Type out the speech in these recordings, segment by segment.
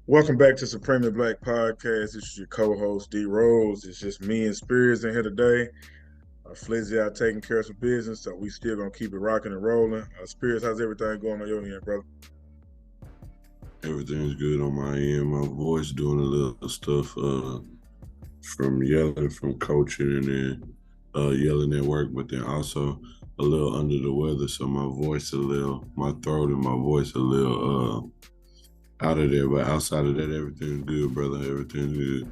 Welcome back to Supremely Black Podcast. This is your co-host D Rose. It's just me and Spears in here today. Flizzy out taking care of some business, so we still gonna keep it rocking and rolling. Spears, how's everything going on your end, brother? Everything's good on my end. My voice doing a little stuff from yelling from coaching and then yelling at work, but then also a little under the weather. So my throat and my voice a little out of there. But outside of that, everything's good, brother. Everything's good.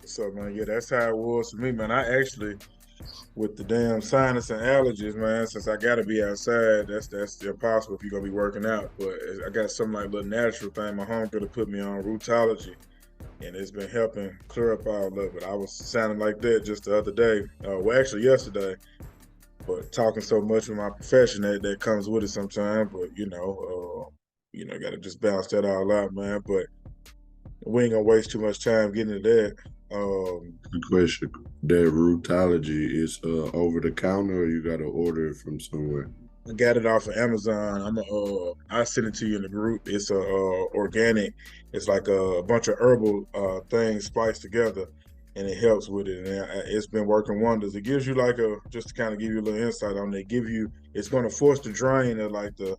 What's up, man? Yeah, that's how it was for me, man. I actually, with the damn sinus and allergies, man, since I gotta be outside, that's impossible if you're gonna be working out. But I got something like a little natural thing. My home gonna put me on rootology, and it's been helping clear up all of it. I was sounding like that just the other day. Well, actually yesterday. But talking so much with my profession that comes with it sometimes. But got to just balance that all out, man. But we ain't gonna waste too much time getting into that. Good question. That rootology is over the counter, or you got to order it from somewhere? I got it off of Amazon. I send it to you in the group. It's organic. It's like a bunch of herbal things spliced together, and it helps with it. And it's been working wonders. It gives you like just to kind of give you a little insight on it. It's going to force the drain of like the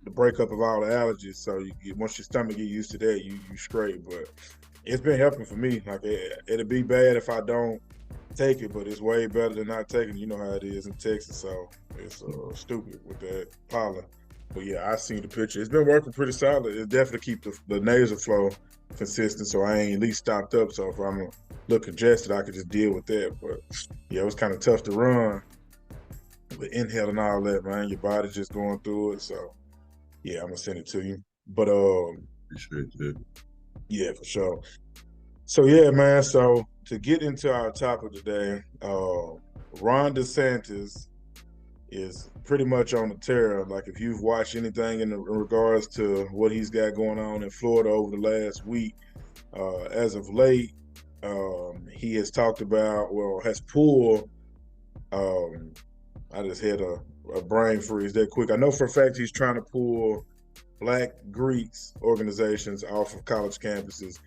breakup of all the allergies. So once your stomach get used to that, you straight. But it's been helping for me. Like it'd be bad if I don't take it, but it's way better than not taking. You know how it is in Texas, so it's stupid with that pollen. But yeah, I seen the picture. It's been working pretty solid. It definitely keep the nasal flow consistent, so I ain't at least stopped up. So if I'm a little congested, I could just deal with that. But yeah, it was kind of tough to run with inhaling all that, man. Your body's just going through it. So yeah, I'm gonna send it to you. But Appreciate that. yeah, for sure. So yeah, man. So to get into our topic today, Ron DeSantis is pretty much on the tear. Like if you've watched anything in regards to what he's got going on in Florida over the last week, as of late, he has talked about, well, has pulled. Um, I just had a brain freeze that quick. I know for a fact he's trying to pull Black Greeks organizations off of college campuses.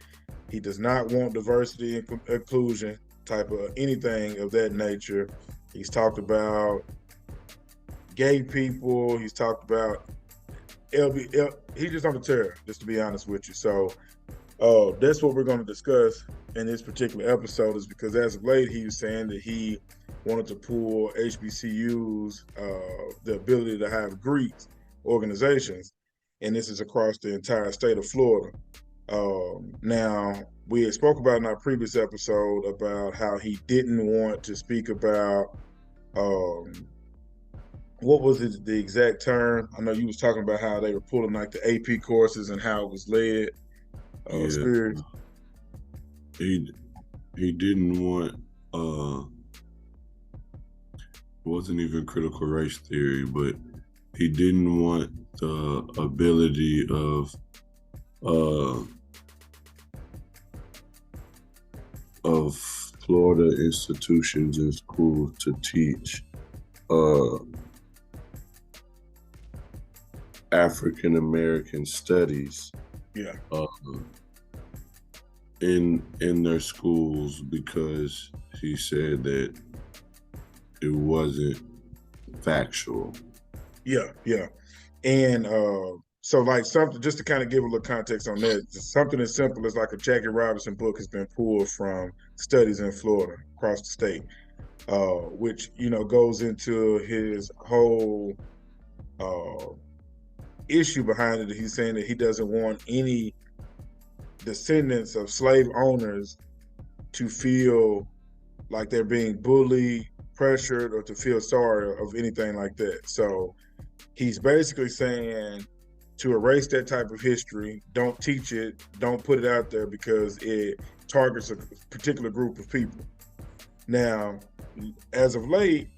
He does not want diversity and inclusion type of anything of that nature. He's talked about gay people. He's talked about he's just on the terror, just to be honest with you. So that's what we're going to discuss in this particular episode is because as of late, he was saying that he wanted to pull HBCUs, the ability to have Greeks organizations, and this is across the entire state of Florida. Now, we had spoke about in our previous episode about how he didn't want to speak about um, what was it, the exact term? I know you was talking about how they were pulling like the AP courses and how it was led. Yeah, Spirit. he he didn't want wasn't even critical race theory, but he didn't want the ability uh of Florida institutions and schools to teach uh African American studies Yeah, uh in their schools because he said that it wasn't factual. yeah. And so like something just to kind of give a little context on that, something as simple as like a Jackie Robinson book has been pulled from studies in Florida across the state, which goes into his whole uh, issue behind it. He's saying that he doesn't want any descendants of slave owners to feel like they're being bullied, pressured, or to feel sorry of anything like that. So he's basically saying to erase that type of history, don't teach it, don't put it out there because it targets a particular group of people. Now, as of late,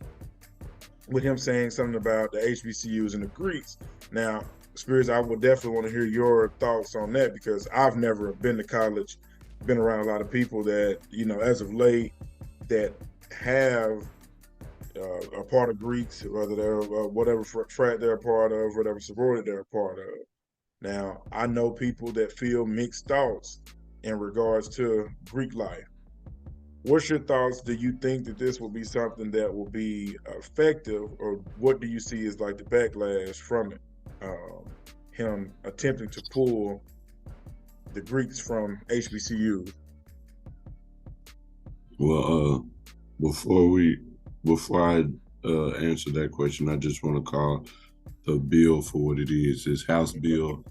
with him saying something about the HBCUs and the Greeks, now, Spears, I would definitely want to hear your thoughts on that because I've never been to college, been around a lot of people that, as of late, that have a part of Greeks, whether they're whatever frat they're a part of, whatever sorority they're a part of. Now, I know people that feel mixed thoughts in regards to Greek life. What's your thoughts? Do you think that this will be something that will be effective, or what do you see as like the backlash from it? Him attempting to pull the Greeks from HBCUs. Well, before I answer that question, I just want to call the bill for what it is. It's House Bill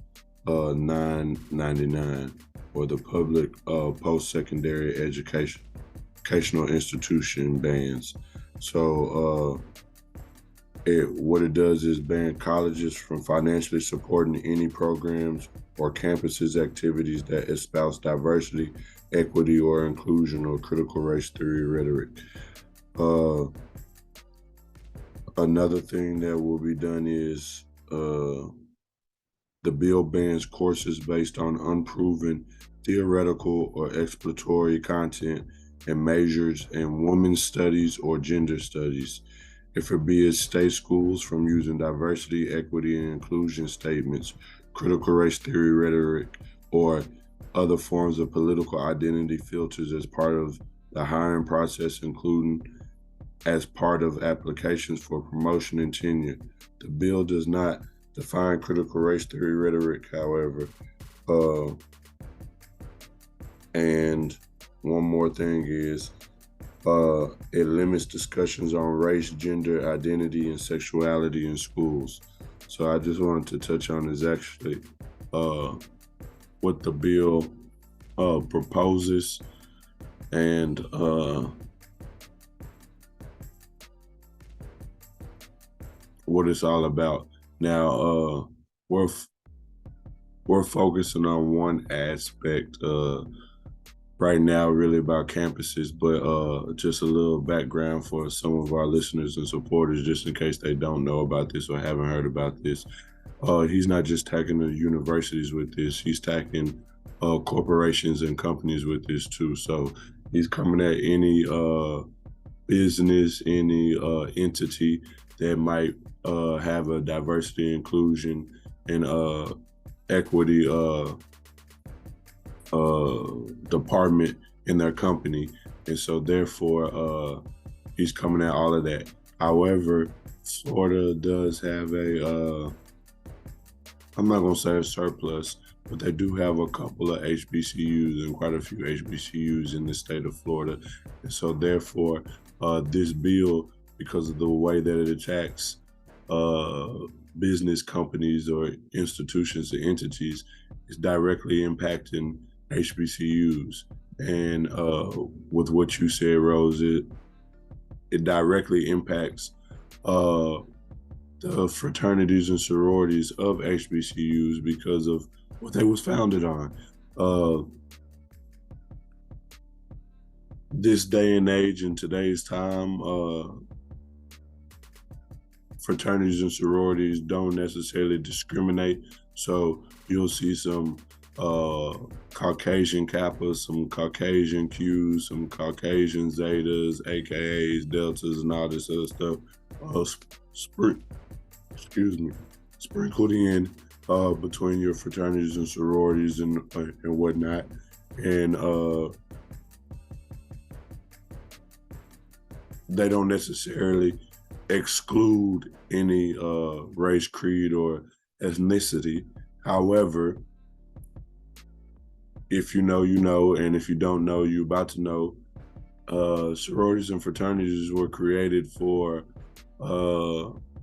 999, or the Public Post-Secondary Educational Institution Bans. So what it does is ban colleges from financially supporting any programs or campuses activities that espouse diversity, equity, or inclusion, or critical race theory rhetoric. Another thing that will be done is the bill bans courses based on unproven theoretical or exploratory content and majors in women's studies or gender studies. It forbids state schools from using diversity, equity, and inclusion statements, critical race theory rhetoric, or other forms of political identity filters as part of the hiring process, including as part of applications for promotion and tenure. The bill does not define critical race theory rhetoric, however. And one more thing is it limits discussions on race, gender, identity, and sexuality in schools. So I just wanted to touch on is actually what the bill proposes and what it's all about. Now, we're focusing on one aspect right now, really about campuses, but just a little background for some of our listeners and supporters, just in case they don't know about this or haven't heard about this. He's not just tackling the universities with this; he's tackling corporations and companies with this too. So he's coming at any business, any entity that might have a diversity, inclusion, and equity department in their company. And so therefore he's coming at all of that. However, Florida does have a I'm not gonna say a surplus, but they do have a couple of HBCUs and quite a few HBCUs in the state of Florida. And so therefore this bill, because of the way that it attacks business companies or institutions and entities, is directly impacting HBCUs. And with what you said, Rose, it directly impacts the fraternities and sororities of HBCUs because of what they was founded on. This day and age, in today's time, fraternities and sororities don't necessarily discriminate. So you'll see some Caucasian Kappas, some Caucasian Qs, some Caucasian Zetas, AKAs, Deltas, and all this other stuff sprinkled in between your fraternities and sororities and whatnot. And they don't necessarily exclude any race, creed, or ethnicity. However, if you know, you know, and if you don't know, you're about to know. Sororities and fraternities were created for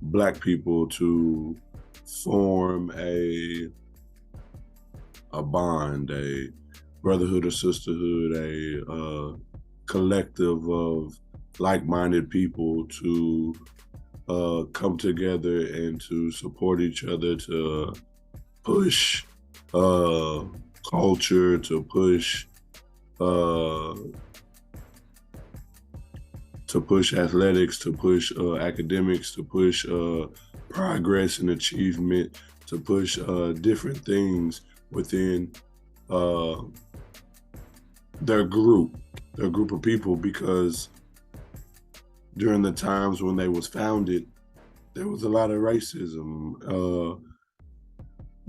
Black people to form a bond, a brotherhood or sisterhood, a collective of like-minded people to come together and to support each other, to push culture, to push athletics, to push academics, to push progress and achievement, to push different things within their group of people, because during the times when they was founded, there was a lot of racism.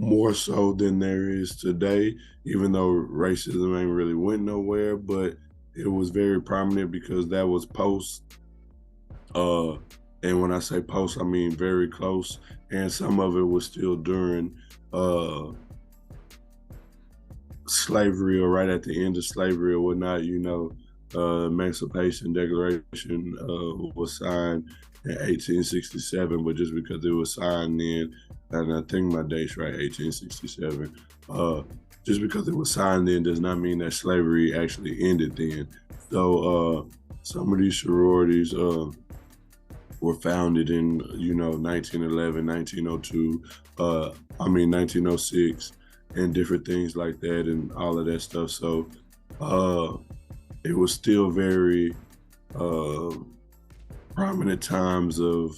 more so than there is today, even though racism ain't really went nowhere, but it was very prominent because that was post uh and when I say post, I mean very close, and some of it was still during uh slavery or right at the end of slavery or whatnot. Emancipation Declaration was signed in 1867, but just because it was signed then, and I think my date's right, 1867, just because it was signed then does not mean that slavery actually ended then. So some of these sororities were founded in 1911, 1902, 1906, and different things like that, and all of that stuff. So it was still very prominent times of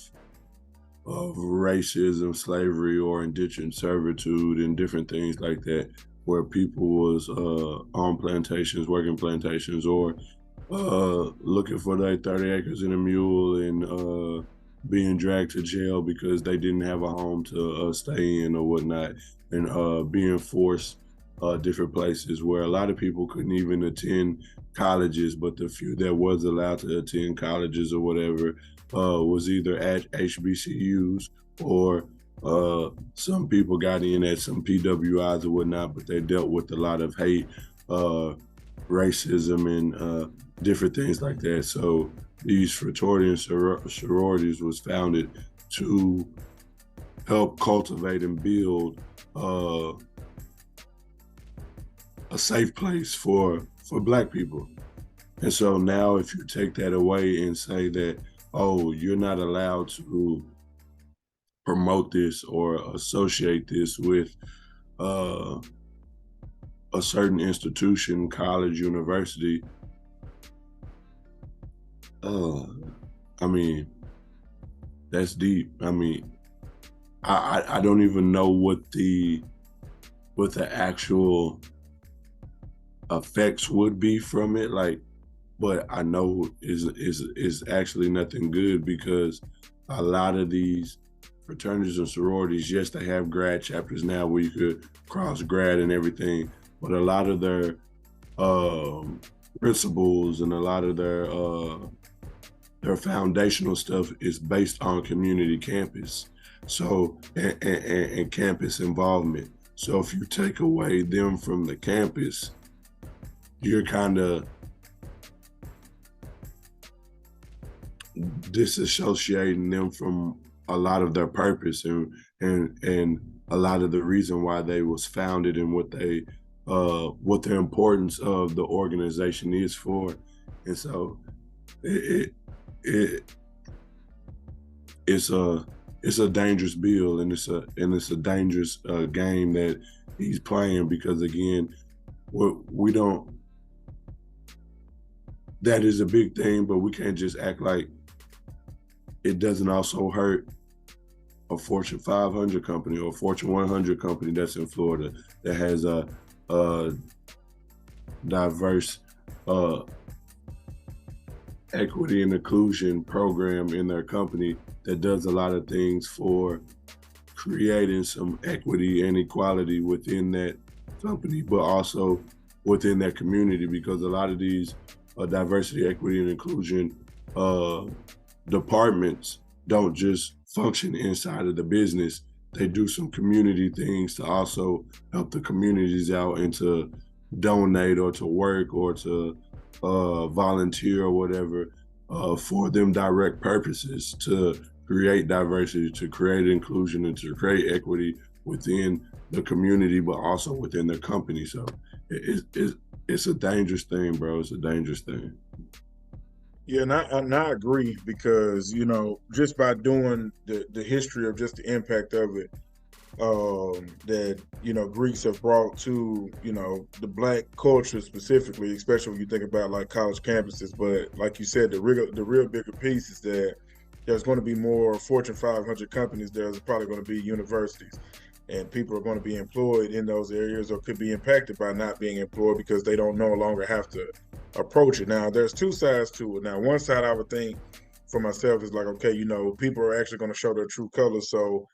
racism, slavery, or indentured servitude, and different things like that, where people was on plantations, working plantations, or looking for their 30 acres and a mule, and being dragged to jail because they didn't have a home to stay in or whatnot, and being forced different places where a lot of people couldn't even attend colleges, but the few that was allowed to attend colleges or whatever was either at HBCUs, or some people got in at some PWIs or whatnot, but they dealt with a lot of hate, racism, and different things like that. So these fraternities and sororities was founded to help cultivate and build a safe place for Black people. And so now if you take that away and say that, oh, you're not allowed to promote this or associate this with a certain institution, college, university, I mean, that's deep. I mean, I don't even know what the actual effects would be from it, but I know is actually nothing good, because a lot of these fraternities and sororities, yes, they have grad chapters now where you could cross grad and everything, but a lot of their principles and a lot of their foundational stuff is based on community campus, so and campus involvement. So if you take away them from the campus, you're kind of disassociating them from a lot of their purpose and a lot of the reason why they was founded, and what the importance of the organization is for. And so it's a dangerous bill, and it's a dangerous game that he's playing, because again, we don't. That is a big thing, but we can't just act like it doesn't also hurt a Fortune 500 company or a Fortune 100 company that's in Florida that has a diverse equity and inclusion program in their company that does a lot of things for creating some equity and equality within that company, but also within that community, because a lot of these diversity, equity, and inclusion departments don't just function inside of the business. They do some community things to also help the communities out, and to donate or to work or to volunteer or whatever for them direct purposes, to create diversity, to create inclusion, and to create equity within the community, but also within their company. So it's a dangerous thing, bro. It's a dangerous thing. Yeah, and I agree, because just by doing the history of just the impact of it, that Greeks have brought to the Black culture specifically, especially when you think about like college campuses. But like you said, the real bigger piece is that there's going to be more Fortune 500 companies. There's probably going to be universities, and people are going to be employed in those areas, or could be impacted by not being employed because they don't no longer have to approach it. Now, there's two sides to it. Now, one side I would think for myself is like, okay, people are actually going to show their true colors. So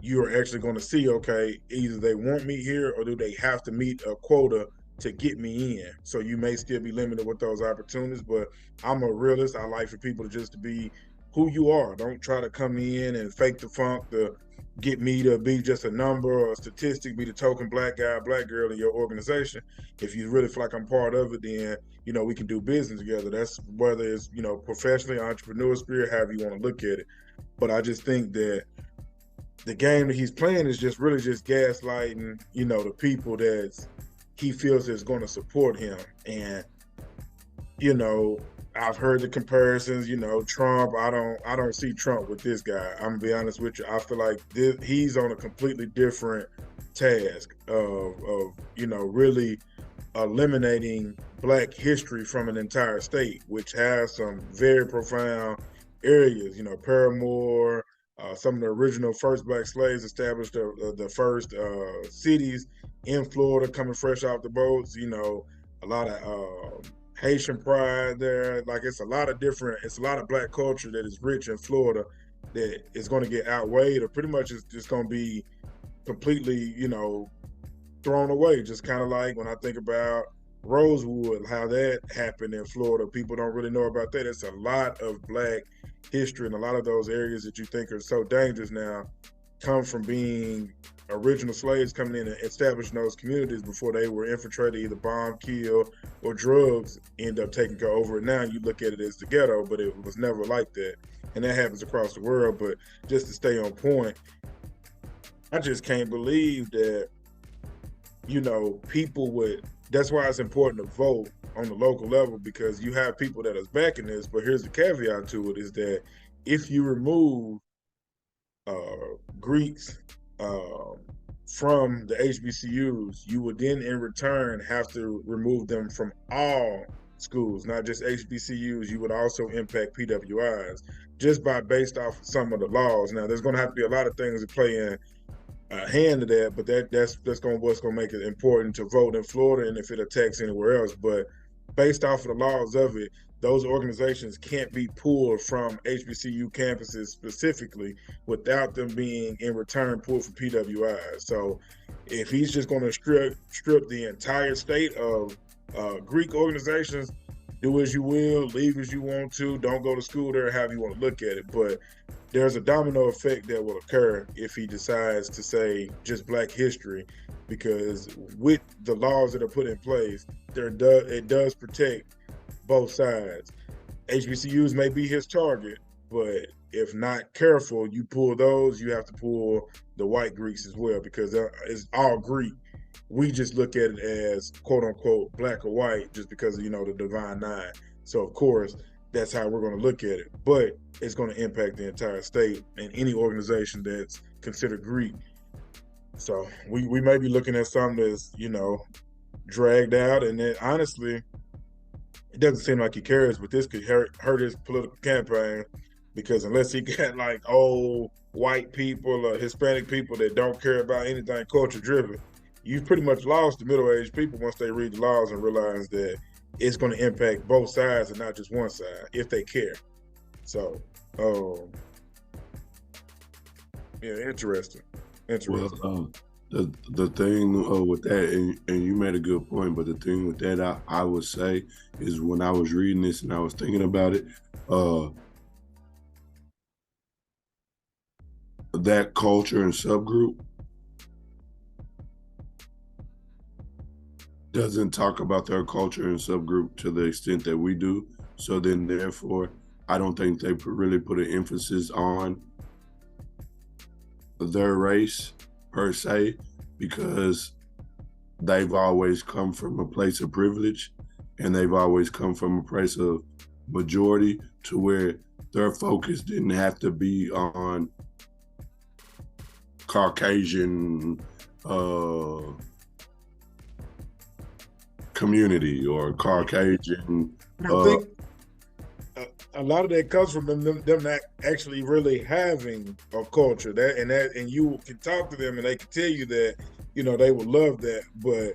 you're actually going to see, okay, either they want me here or do they have to meet a quota to get me in. So you may still be limited with those opportunities, but I'm a realist. I like for people to just to be who you are. Don't try to come in and fake the funk to get me to be just a number or a statistic, be the token black guy, black girl in your organization. If you really feel like I'm part of it, then we can do business together. That's whether it's professionally, entrepreneur spirit, however you want to look at it. But I just think that the game that he's playing is just really just gaslighting, the people that he feels is going to support him. And I've heard the comparisons. Trump. I don't see Trump with this guy. I'm gonna be honest with you. I feel like he's on a completely different task of really eliminating Black history from an entire state, which has some very profound areas. Paramore. Some of the original first Black slaves established the first cities in Florida, coming fresh off the boats. A lot of Haitian pride there. Like it's a lot of Black culture that is rich in Florida that is going to get outweighed, or pretty much is just going to be completely, thrown away. Just kind of like when I think about Rosewood, how that happened in Florida. People don't really know about that. It's a lot of Black history, and a lot of those areas that you think are so dangerous now come from being original slaves coming in and establishing those communities before they were infiltrated, either bomb, kill, or drugs end up taking over. Now you look at it as the ghetto, but it was never like that. And that happens across the world. But just to stay on point, I just can't believe that, people would, that's why it's important to vote on the local level, because you have people that is backing this. But here's the caveat to it, is that if you remove Greeks from the HBCUs, you would then in return have to remove them from all schools, not just HBCUs. You would also impact PWIs just based off of some of the laws. Now, there's going to have to be a lot of things that play in hand to that, but that's what's going to make it important to vote in Florida, and if it attacks anywhere else. But based off of the laws of it, those organizations can't be pulled from HBCU campuses specifically without them being in return pulled from PWIs. So if he's just going to strip the entire state of Greek organizations, do as you will, leave as you want to, don't go to school there, however you want to look at it. But there's a domino effect that will occur if he decides to say just Black history, because with the laws that are put in place, it does protect both sides. HBCUs may be his target, but if not careful, you pull those, you have to pull the white Greeks as well, because it's all Greek. We just look at it as quote unquote Black or white just because of, the Divine Nine. So of course, that's how we're going to look at it. But it's going to impact the entire state and any organization that's considered Greek. So we may be looking at something that's, dragged out. And then honestly, it doesn't seem like he cares, but this could hurt his political campaign, because unless he got like old white people or Hispanic people that don't care about anything culture driven, you've pretty much lost the middle-aged people once they read the laws and realize that it's going to impact both sides and not just one side if they care. So, yeah, interesting. Well, the thing with that, and you made a good point, but the thing with that, I would say, is when I was reading this and I was thinking about it, that culture and subgroup doesn't talk about their culture and subgroup to the extent that we do. So then therefore, I don't think they really put an emphasis on their race per se, because they've always come from a place of privilege, and they've always come from a place of majority, to where their focus didn't have to be on Caucasian community or Caucasian. I think a lot of that comes from them not actually really having a culture, and you can talk to them and they can tell you that they would love that, but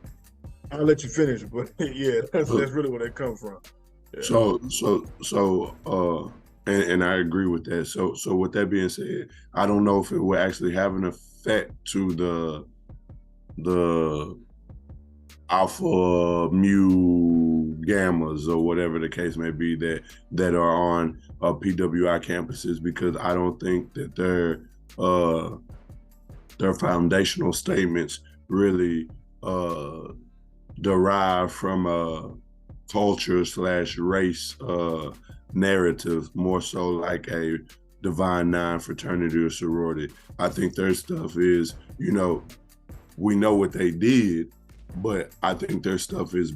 I'll let you finish. But yeah, that's really where they come from. Yeah. And I agree with that. So with that being said, I don't know if it will actually have an effect to the alpha mu gammas or whatever the case may be that are on PWI campuses, because I don't think that their foundational statements really derive from a culture/race narrative, more so like a divine nine fraternity or sorority. I think their stuff is, we know what they did, but I think their stuff is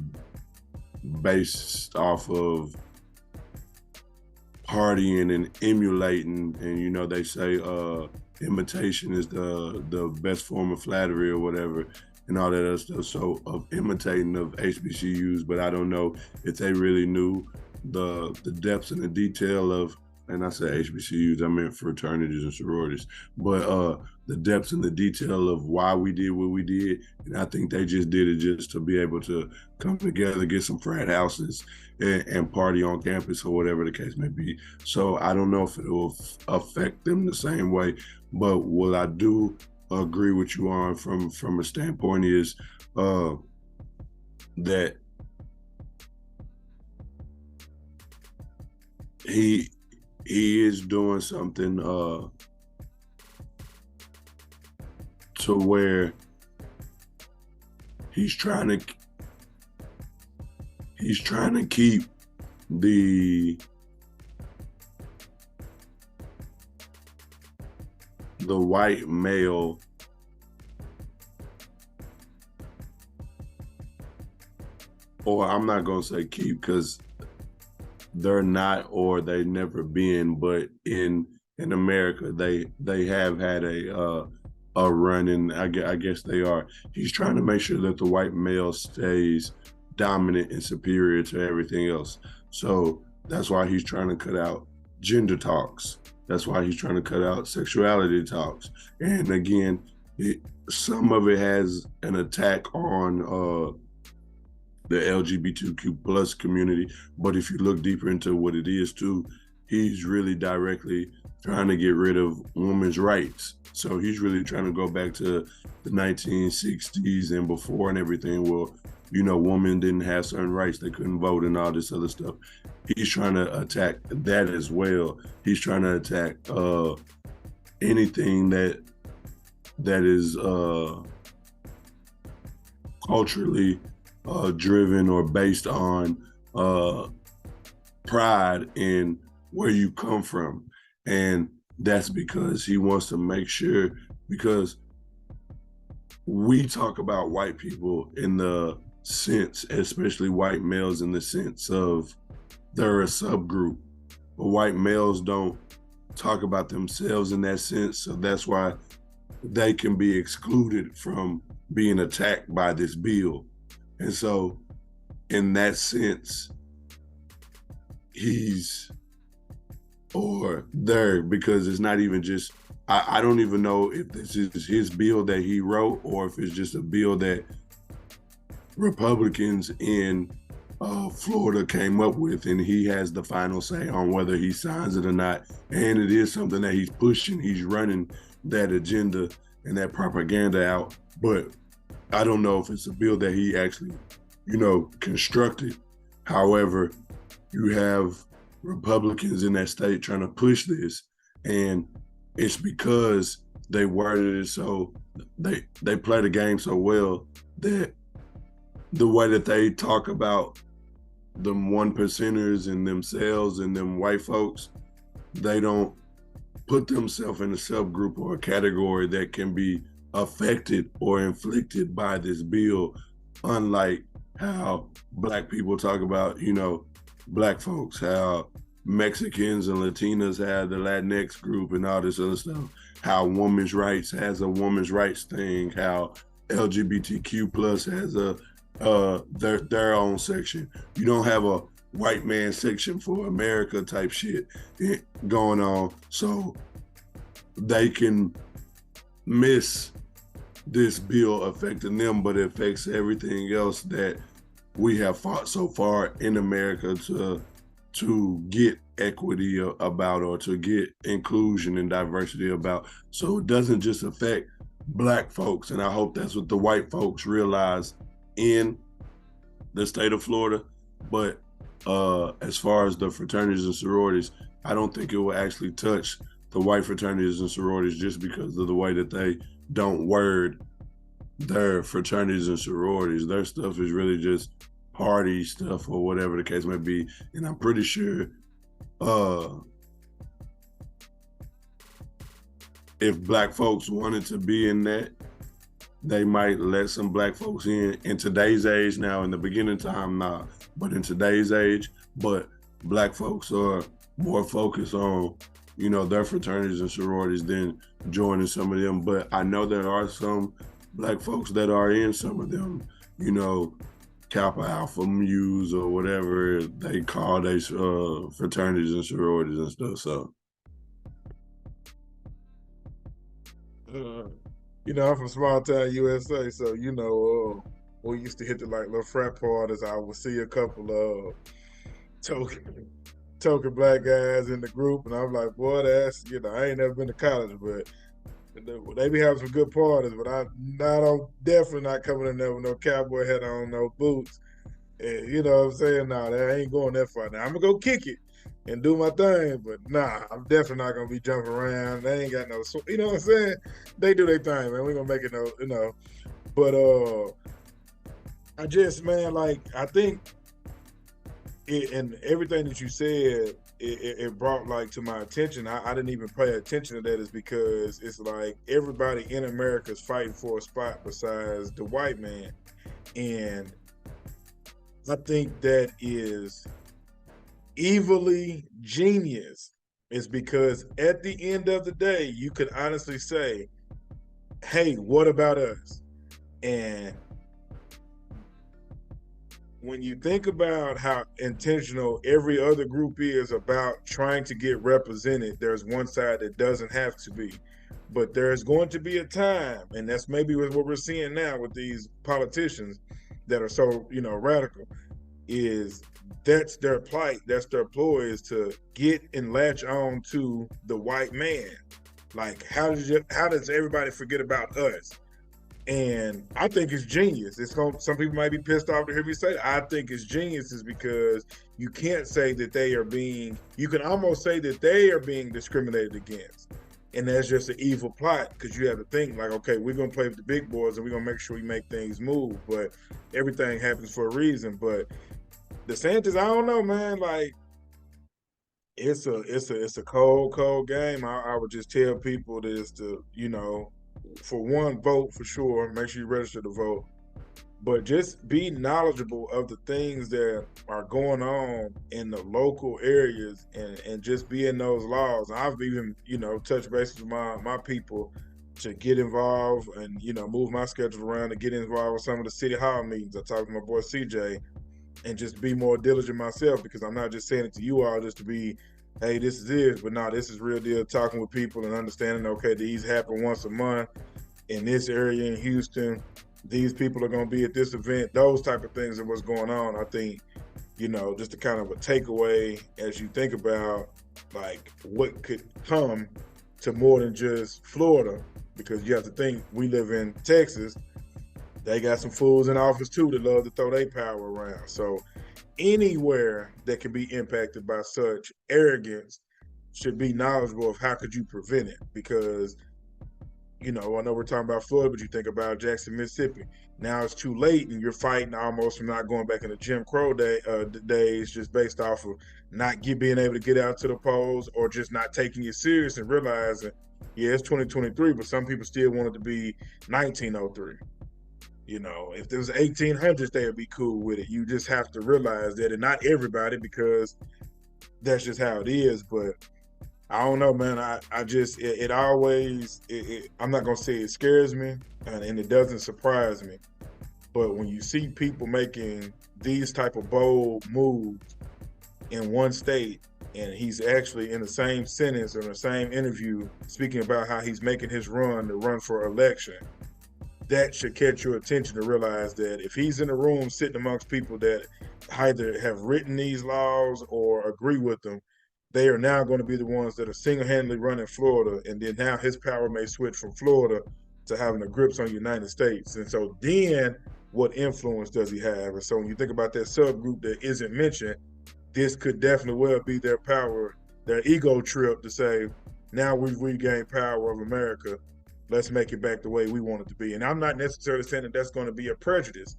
based off of partying and emulating, and they say imitation is the best form of flattery or whatever, and all that other stuff. So of imitating of HBCUs, but I don't know if they really knew the depths and the detail of, and I said HBCUs, I meant fraternities and sororities, but the depths and the detail of why we did what we did. And I think they just did it just to be able to come together, get some frat houses and party on campus or whatever the case may be. So I don't know if it will affect them the same way, but what I do agree with you on from a standpoint is that he is doing something to where he's trying to keep the white male or I'm not gonna say keep, because they're not, or they never been, but in America they have had a run, and I guess they are. He's trying to make sure that the white male stays dominant and superior to everything else. So that's why he's trying to cut out gender talks. That's why he's trying to cut out sexuality talks. And again, some of it has an attack on the LGBTQ plus community, but if you look deeper into what it is too, he's really directly trying to get rid of women's rights. So he's really trying to go back to the 1960s and before and everything. Well, women didn't have certain rights. They couldn't vote and all this other stuff. He's trying to attack that as well. He's trying to attack anything that is culturally driven or based on pride in where you come from. And that's because he wants to make sure, because we talk about white people in the sense, especially white males, in the sense of they're a subgroup, but white males don't talk about themselves in that sense. So that's why they can be excluded from being attacked by this bill. And so in that sense, he's or there, because it's not even just, I don't even know if this is his bill that he wrote or if it's just a bill that Republicans in Florida came up with, and he has the final say on whether he signs it or not. And it is something that he's pushing. He's running that agenda and that propaganda out. But I don't know if it's a bill that he actually, constructed. However, you have Republicans in that state trying to push this, and it's because they worded it so, they play the game so well that the way that they talk about them 1%ers and themselves and them white folks, they don't put themselves in a subgroup or a category that can be affected or inflicted by this bill, unlike how Black people talk about, Black folks, how Mexicans and Latinas have the Latinx group and all this other stuff, how women's rights has a women's rights thing, how LGBTQ plus has their own section. You don't have a white man section for America type shit going on. So they can miss this bill affecting them, but it affects everything else that we have fought so far in America to get equity about, or to get inclusion and diversity about. So it doesn't just affect black folks, and I hope that's what the white folks realize in the state of Florida. But as far as the fraternities and sororities, I don't think it will actually touch the white fraternities and sororities just because of the way that they don't word their fraternities and sororities. Their stuff is really just party stuff or whatever the case may be. And I'm pretty sure if black folks wanted to be in that, they might let some black folks in today's age. Now, in the beginning time, not, but in today's age, but black folks are more focused on, you know, their fraternities and sororities than joining some of them. But I know there are some black folks that are in some of them, you know, Kappa Alpha Muse or whatever they call their fraternities and sororities and stuff. So, you know, I'm from small town USA, so you know, we used to hit the like little frat parties. I would see a couple of token black guys in the group, and I'm like, boy, that's I ain't never been to college, but they be having some good parties. But I'm definitely not coming in there with no cowboy hat on, no boots. And you know what I'm saying? Nah, I ain't going that far. Now I'm gonna go kick it and do my thing, but nah, I'm definitely not gonna be jumping around. They ain't got no, you know what I'm saying? They do their thing, man. We gonna make it no, you know. But I just, man, like I think and everything that you said, it brought like to my attention. I didn't even pay attention to that, is because it's like everybody in America is fighting for a spot besides the white man, and I think that is evilly genius. Is because at the end of the day, you could honestly say, hey, what about us? And when you think about how intentional every other group is about trying to get represented, there's one side that doesn't have to be. But there's going to be a time, and that's maybe what we're seeing now with these politicians that are so, radical, is that's their plight, that's their ploy, is to get and latch on to the white man. Like, how does everybody forget about us? And I think it's genius. Some people might be pissed off to hear me say it. I think it's genius is because you can't say that they are being, you can almost say that they are being discriminated against. And that's just an evil plot, because you have to think like, okay, we're gonna play with the big boys and we're gonna make sure we make things move. But everything happens for a reason. But Desantis, I don't know, man. Like, it's a cold game. I would just tell people that it's for one, vote for sure. Make sure you register to vote, but just be knowledgeable of the things that are going on in the local areas, and just be in those laws. I've even touched bases with my people to get involved and move my schedule around to get involved with some of the city hall meetings. I talked to my boy CJ, and just be more diligent myself, because I'm not just saying it to you all just to be, hey, this is it, but no, this is real deal, talking with people and understanding, okay, these happen once a month in this area in Houston. These people are going to be at this event. Those type of things are what's going on. I think, just a kind of a takeaway as you think about like what could come to more than just Florida, because you have to think we live in Texas. They got some fools in office too that love to throw their power around. So anywhere that can be impacted by such arrogance should be knowledgeable of how could you prevent it. Because, I know we're talking about Florida, but you think about Jackson, Mississippi. Now it's too late, and you're fighting almost from not going back into Jim Crow days, just based off of not being able to get out to the polls, or just not taking it serious and realizing, yeah, it's 2023, but some people still want it to be 1903. If there was 1800s, they'd be cool with it. You just have to realize that, and not everybody, because that's just how it is. But I don't know, man. I just, it always, I'm not going to say it scares me, and it doesn't surprise me. But when you see people making these type of bold moves in one state, and he's actually in the same sentence or in the same interview speaking about how he's making his run for election, that should catch your attention to realize that if he's in a room sitting amongst people that either have written these laws or agree with them, they are now going to be the ones that are single-handedly running Florida. And then now his power may switch from Florida to having the grips on the United States. And so then what influence does he have? And so when you think about that subgroup that isn't mentioned, this could definitely well be their power, their ego trip to say, now we've regained power of America. Let's make it back the way we want it to be. And I'm not necessarily saying that that's going to be a prejudice.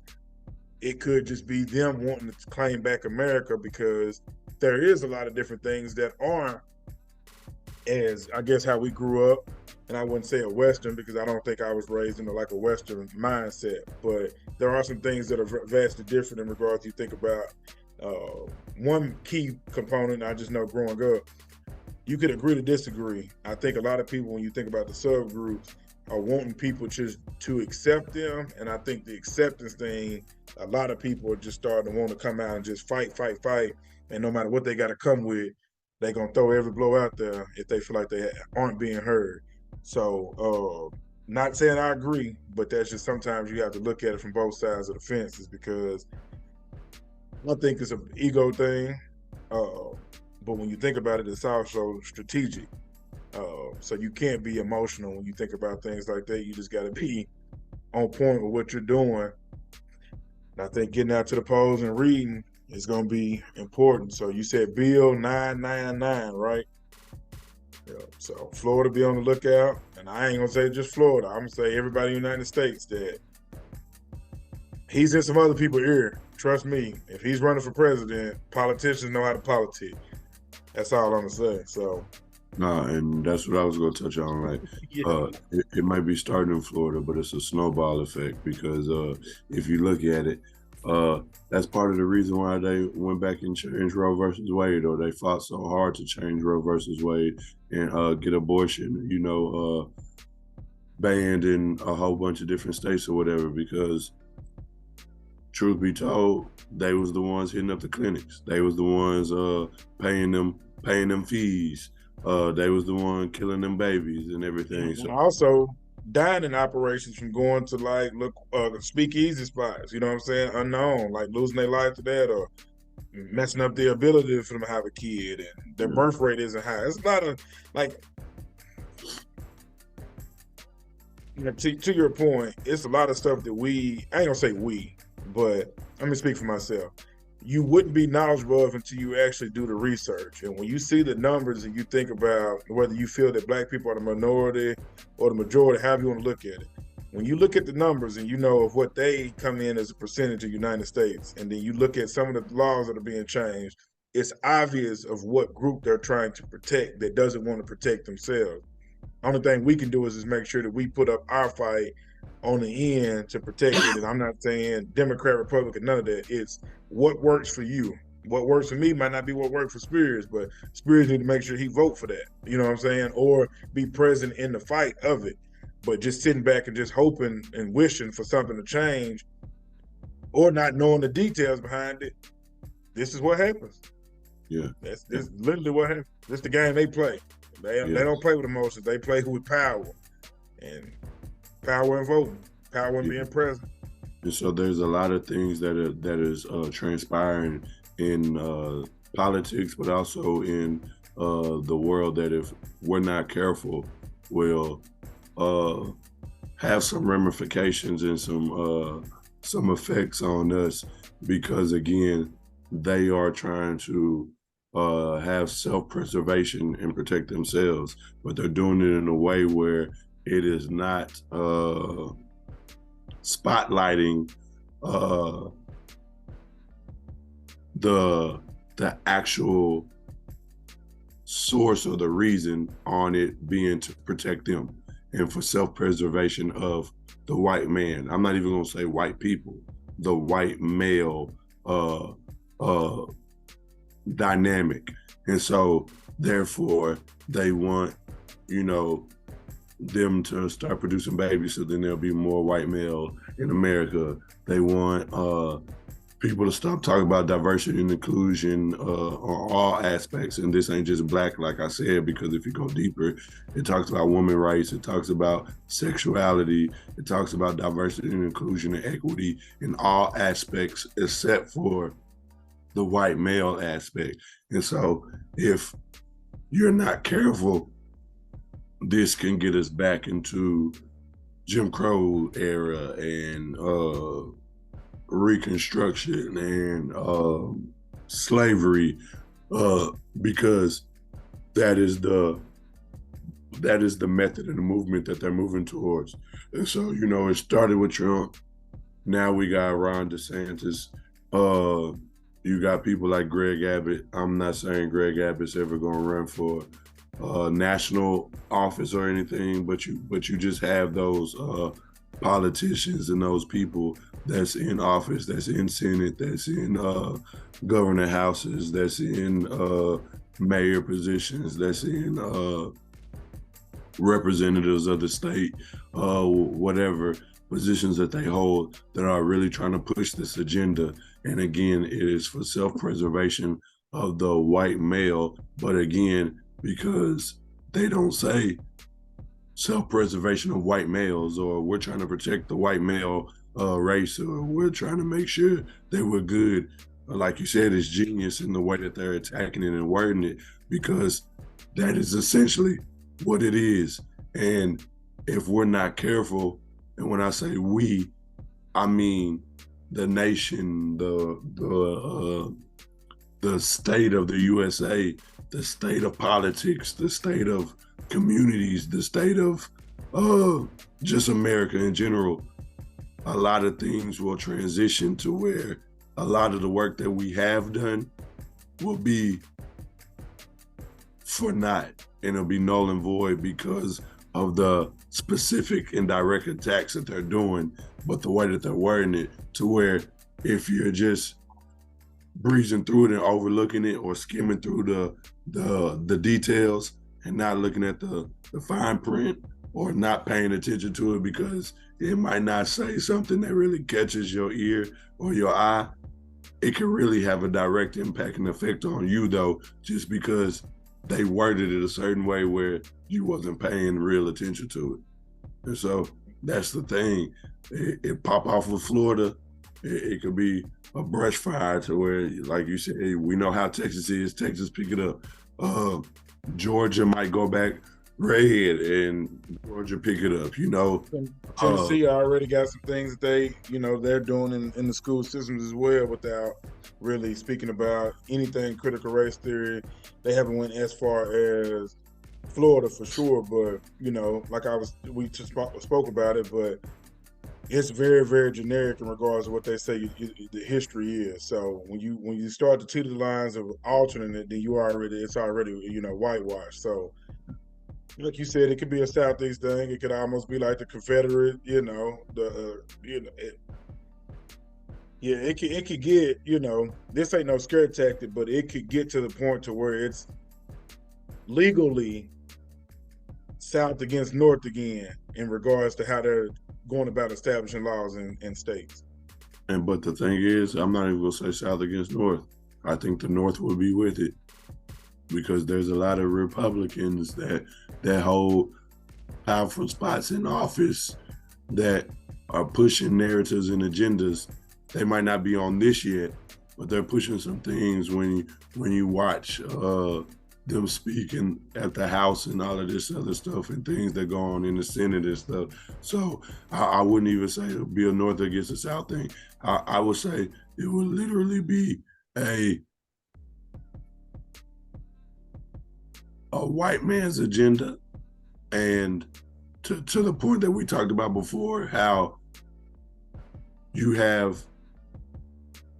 It could just be them wanting to claim back America because there is a lot of different things that aren't as, I guess, how we grew up. And I wouldn't say a Western because I don't think I was raised in like a Western mindset. But there are some things that are vastly different in regards to you think about one key component. I just know growing up, you could agree to disagree. I think a lot of people, when you think about the subgroups, are wanting people just to accept them. And I think the acceptance thing, a lot of people are just starting to want to come out and just fight. And no matter what they got to come with, they're going to throw every blow out there if they feel like they aren't being heard. So, not saying I agree, but that's just sometimes you have to look at it from both sides of the fences because I think it's an ego thing. But when you think about it, it's also strategic. So you can't be emotional when you think about things like that. You just got to be on point with what you're doing. And I think getting out to the polls and reading is going to be important. So you said Bill 999, right? Yeah. So Florida, be on the lookout. And I ain't going to say just Florida. I'm going to say everybody in the United States that he's in some other people's ear. Trust me, if he's running for president, politicians know how to politic. That's all I'm going to say. So. Nah, and that's what I was going to touch on. Like, yeah. It might be starting in Florida, but it's a snowball effect because if you look at it, that's part of the reason why they went back and changed Roe versus Wade, or they fought so hard to change Roe versus Wade and get abortion, banned in a whole bunch of different states or whatever. Because, truth be told, they was the ones hitting up the clinics. They was the ones paying them fees. They was the one killing them babies and everything. So also dining operations from going to speakeasy spots, you know what I'm saying? Unknown, like losing their life to that or messing up their ability for them to have a kid, and their birth rate isn't high. It's not to your point, it's a lot of stuff that I ain't gonna say we, but let me speak for myself. You wouldn't be knowledgeable of until you actually do the research. And when you see the numbers and you think about whether you feel that Black people are the minority or the majority, however you want to look at it, when you look at the numbers and you know of what they come in as a percentage of the United States, and then you look at some of the laws that are being changed, it's obvious of what group they're trying to protect that doesn't want to protect themselves. Only thing we can do is just make sure that we put up our fight on the end to protect it. And I'm not saying Democrat, Republican, none of that. It's what works for you. What works for me might not be what works for Spears, but Spears need to make sure he vote for that. You know what I'm saying? Or be present in the fight of it. But just sitting back and just hoping and wishing for something to change or not knowing the details behind it, this is what happens. Yeah. That's literally what happens. This is the game they play. They don't play with emotions. They play with power. And power and voting, power and being present. And so there's a lot of things that is transpiring in politics, but also in the world that if we're not careful will have some ramifications and some effects on us, because again, they are trying to have self-preservation and protect themselves, but they're doing it in a way where it is not spotlighting the actual source or the reason on it being to protect them and for self-preservation of the white man. I'm not even gonna say white people, the white male dynamic. And so therefore they want, them to start producing babies so then there'll be more white male in America. They want people to stop talking about diversity and inclusion on all aspects. And this ain't just Black, like I said, because if you go deeper, it talks about women's rights, it talks about sexuality, it talks about diversity and inclusion and equity in all aspects except for the white male aspect. And so if you're not careful, this can get us back into Jim Crow era and Reconstruction and slavery, because that is the method and the movement that they're moving towards. And so, it started with Trump. Now we got Ron DeSantis. You got people like Greg Abbott. I'm not saying Greg Abbott's ever going to run for national office or anything, but you just have those politicians and those people that's in office, that's in Senate, that's in governor houses, that's in mayor positions, that's in representatives of the state, whatever positions that they hold, that are really trying to push this agenda. And again, it is for self-preservation of the white male. But again, because they don't say self-preservation of white males, or we're trying to protect the white male race, or we're trying to make sure that we're good. Like you said, it's genius in the way that they're attacking it and wording it, because that is essentially what it is. And if we're not careful, and when I say we, I mean the nation, the state of the USA, the state of politics, the state of communities, the state of just America in general, a lot of things will transition to where a lot of the work that we have done will be for naught, and it'll be null and void because of the specific and direct attacks that they're doing, but the way that they're wording it, to where if you're just breezing through it and overlooking it, or skimming through the details and not looking at the fine print, or not paying attention to it because it might not say something that really catches your ear or your eye, it can really have a direct impact and effect on you, though, just because they worded it a certain way where you wasn't paying real attention to it. And so that's the thing. It pop off of Florida. It could be a brush fire to where, like you said, we know how Texas is. Texas pick it up. Georgia might go back red, and Georgia pick it up. Tennessee already got some things that they're doing in the school systems as well, without really speaking about anything critical race theory. They haven't went as far as Florida for sure, but like we just spoke about it, but it's very, very generic in regards to what they say the history is. So when you start to teeter the lines of altering it, then it's already whitewashed. So like you said, it could be a Southeast thing. It could almost be like the Confederate, it could get, this ain't no scare tactic, but it could get to the point to where it's legally South against North again in regards to how they're going about establishing laws in states. But the thing is, I'm not even gonna say South against North. I think the North will be with it, because there's a lot of Republicans that hold powerful spots in office that are pushing narratives and agendas. They might not be on this yet, but they're pushing some things when you watch them speaking at the House and all of this other stuff, and things that go on in the Senate and stuff. So I wouldn't even say it'll be a North against the South thing. I would say it would literally be a white man's agenda, and to the point that we talked about before, how you have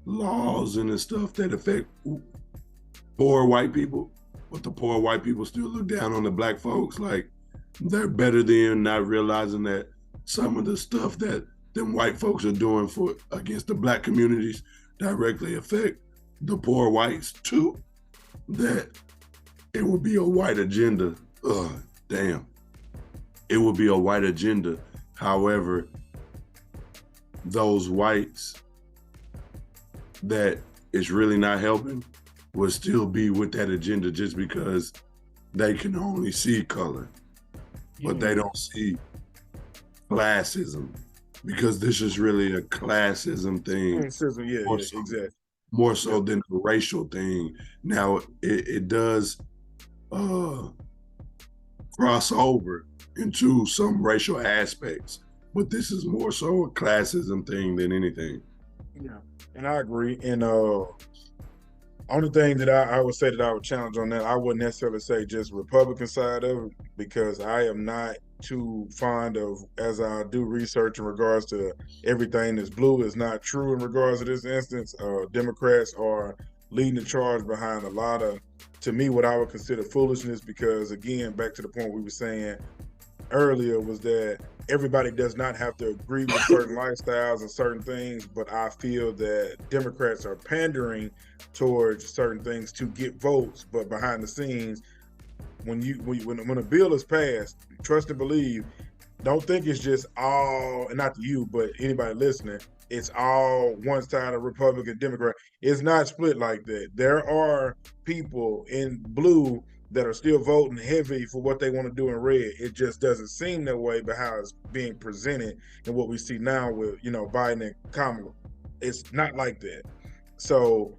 laws and stuff that affect poor white people, but the poor white people still look down on the black folks like they're better than, not realizing that some of the stuff that them white folks are doing against the black communities directly affect the poor whites too. That it would be a white agenda. Damn. It would be a white agenda. However, those whites that it's really not helping will still be with that agenda, just because they can only see color, but they don't see classism, because this is really a classism thing. Classism, yeah, exactly. More so than a racial thing. Now, it does cross over into some racial aspects, but this is more so a classism thing than anything. Yeah, and I agree. And only thing that I would say that I would challenge on that, I wouldn't necessarily say just Republican side of it, because I am not too fond of, as I do research in regards to everything that's blue is not true in regards to this instance. Democrats are leading the charge behind a lot of, to me, what I would consider foolishness, because again, back to the point we were saying earlier, was that everybody does not have to agree with certain lifestyles and certain things, but I feel that Democrats are pandering towards certain things to get votes. But behind the scenes, when a bill is passed, trust and believe, don't think it's just all, and not to you, but anybody listening, it's all one side of Republican, Democrat. It's not split like that. There are people in blue that are still voting heavy for what they want to do in red. It just doesn't seem that way, but how it's being presented and what we see now with, Biden and Kamala, it's not like that. So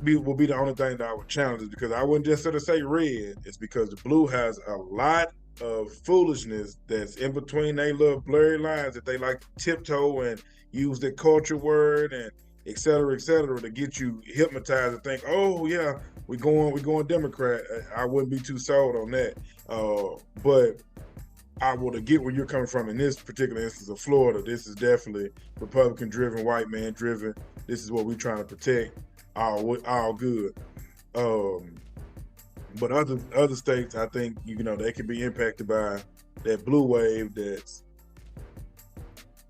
will be the only thing that I would challenge, is because I wouldn't just sort of say red. It's because the blue has a lot of foolishness that's in between they little blurry lines that they like to tiptoe and use the culture word and et cetera, to get you hypnotized and think, oh yeah, we're going Democrat. I wouldn't be too sold on that. But I will get where you're coming from in this particular instance of Florida. This is definitely Republican driven, white man driven. This is what we're trying to protect. All good. But other states, I think they could be impacted by that blue wave.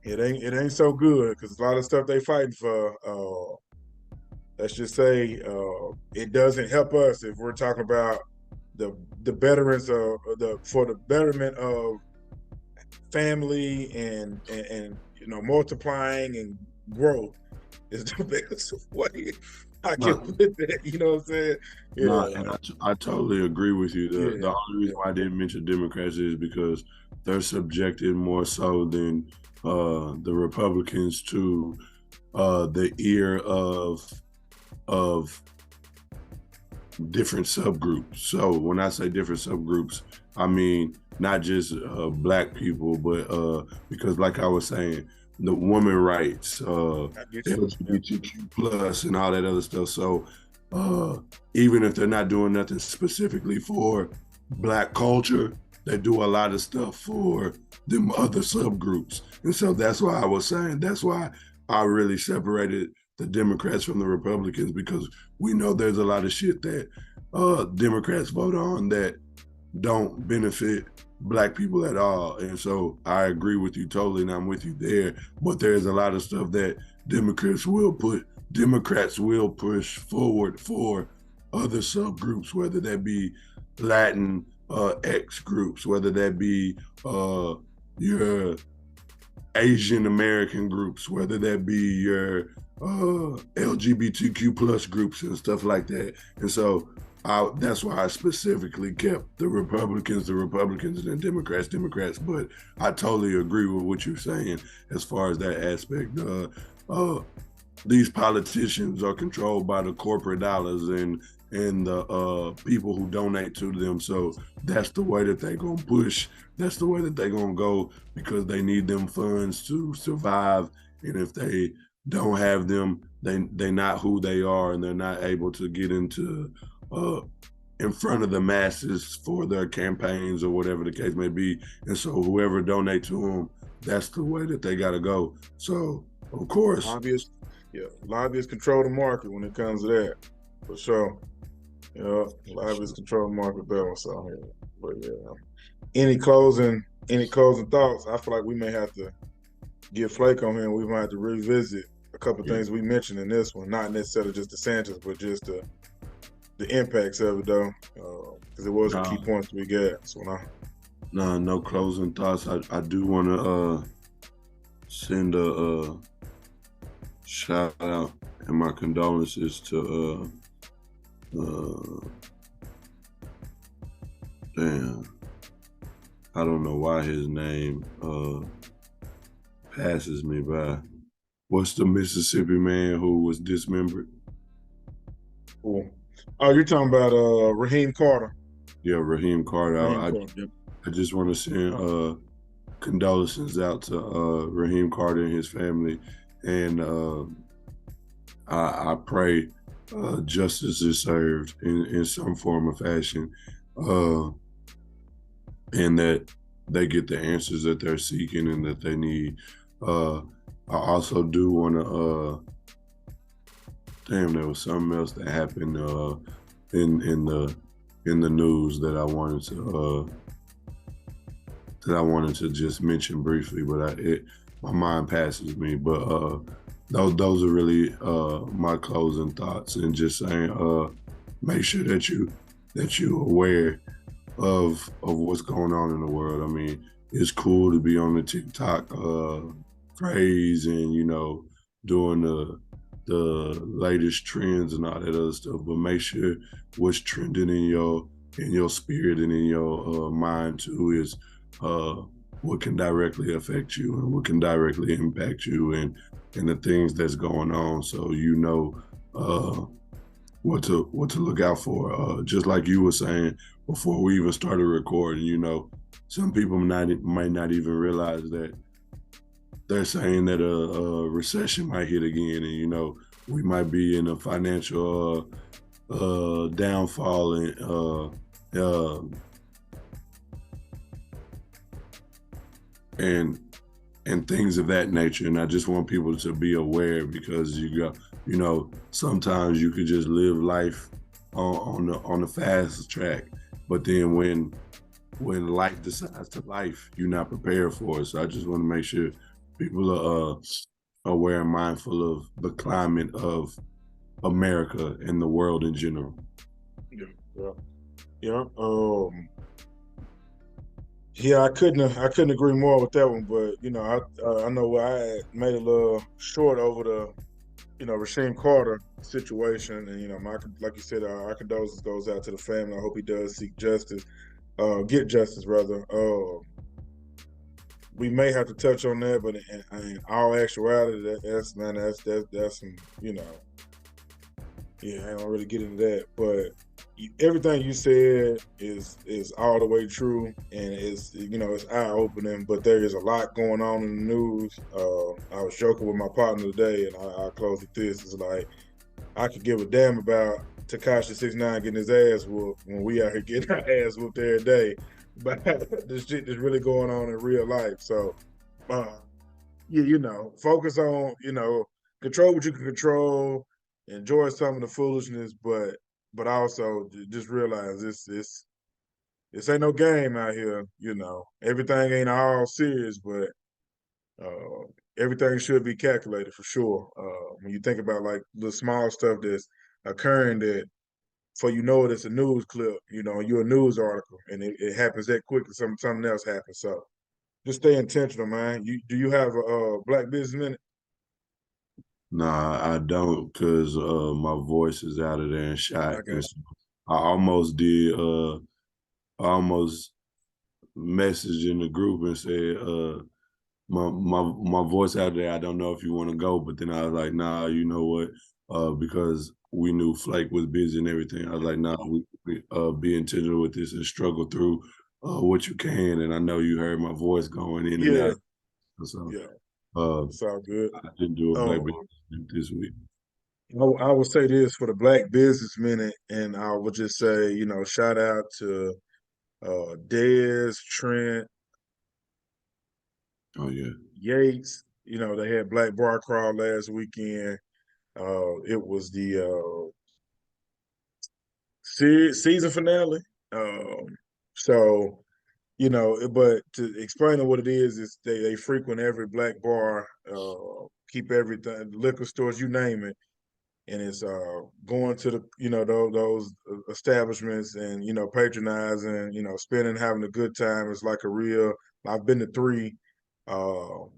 It ain't so good, because a lot of stuff they fighting for. Let's just say it doesn't help us if we're talking about the betterance of for the betterment of family and multiplying and growth is the best way I can put that. You know what I'm saying? Yeah. No, and I totally agree with you. The only reason why I didn't mention Democrats is because they're subjected more so than the Republicans to the ear of different subgroups. So when I say different subgroups, I mean not just Black people, but because, like I was saying, the women rights, LGBTQ plus, and all that other stuff. So even if they're not doing nothing specifically for Black culture, they do a lot of stuff for them other subgroups. And so that's why I was saying, that's why I really separated the Democrats from the Republicans, because we know there's a lot of shit that Democrats vote on that don't benefit Black people at all. And so I agree with you totally, and I'm with you there. But there's a lot of stuff that Democrats will push forward for other subgroups, whether that be Latin X groups, whether that be your Asian American groups, whether that be your LGBTQ plus groups and stuff like that. And so that's why I specifically kept the Republicans, and Democrats. But I totally agree with what you're saying as far as that aspect. These politicians are controlled by the corporate dollars and the people who donate to them. So that's the way that they're gonna push. That's the way that they're gonna go, because they need them funds to survive. And if they don't have them, they're not who they are, and they're not able to get into in front of the masses for their campaigns or whatever the case may be. And so whoever donate to them, that's the way that they got to go. So of course, lobbyists control the market when it comes to that, for sure. Lobbyists control the market there. So but any closing thoughts? I feel like we may have to get Flake on here, and we might have to revisit a couple of things we mentioned in this one, not necessarily just Desantis, but just the impacts of it, though, because it was the key points we got. So no closing thoughts. I do want to send a shout out and my condolences to I don't know why his name passes me by. What's the Mississippi man who was dismembered? Cool. Oh, you're talking about Raheem Carter. Yeah, Raheem Carter. I just want to send condolences out to Raheem Carter and his family, and I pray justice is served in some form or fashion, uh, and that they get the answers that they're seeking and that they need. I also do want to. Damn, there was something else that happened in the news that I wanted to just mention briefly, but my mind passes me. But those are really my closing thoughts, and just saying, make sure that you aware of what's going on in the world. I mean, it's cool to be on the TikTok craze and doing the latest trends and all that other stuff, but make sure what's trending in your spirit and in your mind too is what can directly affect you and what can directly impact you and the things that's going on, so what to look out for. Just like you were saying before we even started recording, some people might not even realize that they're saying that a recession might hit again, and we might be in a financial downfall and and things of that nature. And I just want people to be aware, because sometimes you could just live life on the fast track, but then when life decides to life, you're not prepared for it. So I just want to make sure people are aware and mindful of the climate of America and the world in general. Yeah, yeah. Yeah, I couldn't agree more with that one. But I know I made a little short over the Rasheem Carter situation, and like you said, our condolences goes out to the family. I hope he does seek justice, get justice rather. We may have to touch on that, but in all actuality, that's some yeah, I don't really get into that, but everything you said is all the way true, and it's eye opening. But there is a lot going on in the news. I was joking with my partner today, and I'll close with this: it's like I could give a damn about Takashi 6ix9ine getting his ass whooped when we out here getting our ass whooped every day. But this shit is really going on in real life. So, uh, yeah, focus on, control what you can control, enjoy some of the foolishness, but also just realize this ain't no game out here. Everything ain't all serious, but uh, everything should be calculated for sure. When you think about like the small stuff that's occurring, that for it's a news clip, you're a news article, and it happens that quickly. Something else happens. So just stay intentional, man. Do you have a black business minute? Nah, I don't, because my voice is out of there and I shot. got And so I almost did. I almost messaged in the group and said, my voice out there. I don't know if you want to go, but then I was like, nah, you know what? Because we knew Flake was busy and everything. I was like, nah, we be intentional with this and struggle through what you can. And I know you heard my voice going in and you. Yeah, out. So yeah, uh, it's all good. I didn't do a black Um, business this week. I will say this for the Black Business Minute, and I will just say, shout out to Dez, Trent, Oh yeah. Yates. They had Black Bar Crawl last weekend. It was the season finale. So but to explain what it is they frequent every black bar, keep everything, liquor stores, you name it, and it's going to the those establishments and patronizing, spending, having a good time. It's like a real. I've been to three.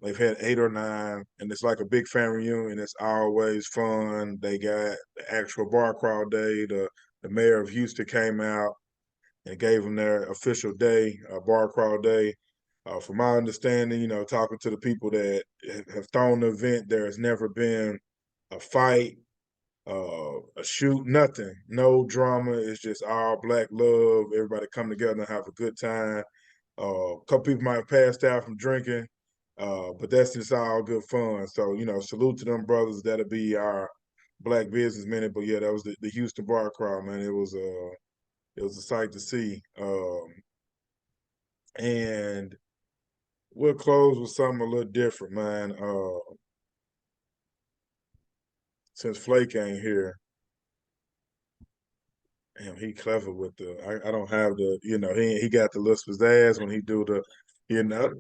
They've had 8 or 9, and it's like a big family reunion. It's always fun. They got the actual bar crawl day. The mayor of Houston came out and gave them their official day, bar crawl day. From my understanding, talking to the people that have thrown the event, there has never been a fight, a shoot, nothing, no drama. It's just all black love. Everybody come together and have a good time. A couple people might have passed out from drinking, but that's just all good fun. So, salute to them brothers. That'll be our Black Business Minute. But yeah, that was the Houston bar crowd, man. It was a sight to see. And we'll close with something a little different, man. Since Flake ain't here, damn, he clever with I don't have he got the lisp his ass when he do the, you know,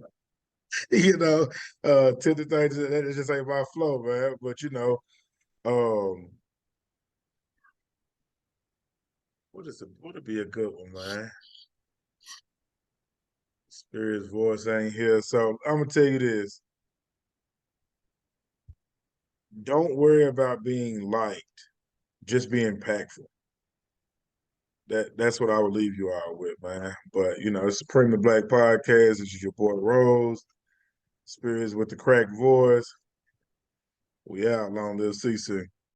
you know, tend to things that just ain't my flow, man. But um, what'd be a good one, man? Spirit's voice ain't here, so I'm gonna tell you this: don't worry about being liked, just be impactful. That's what I would leave you all with, man. But it's the Premium Black Podcast. This is your boy Rose. Spirits with the cracked voice. We out. Long live CC.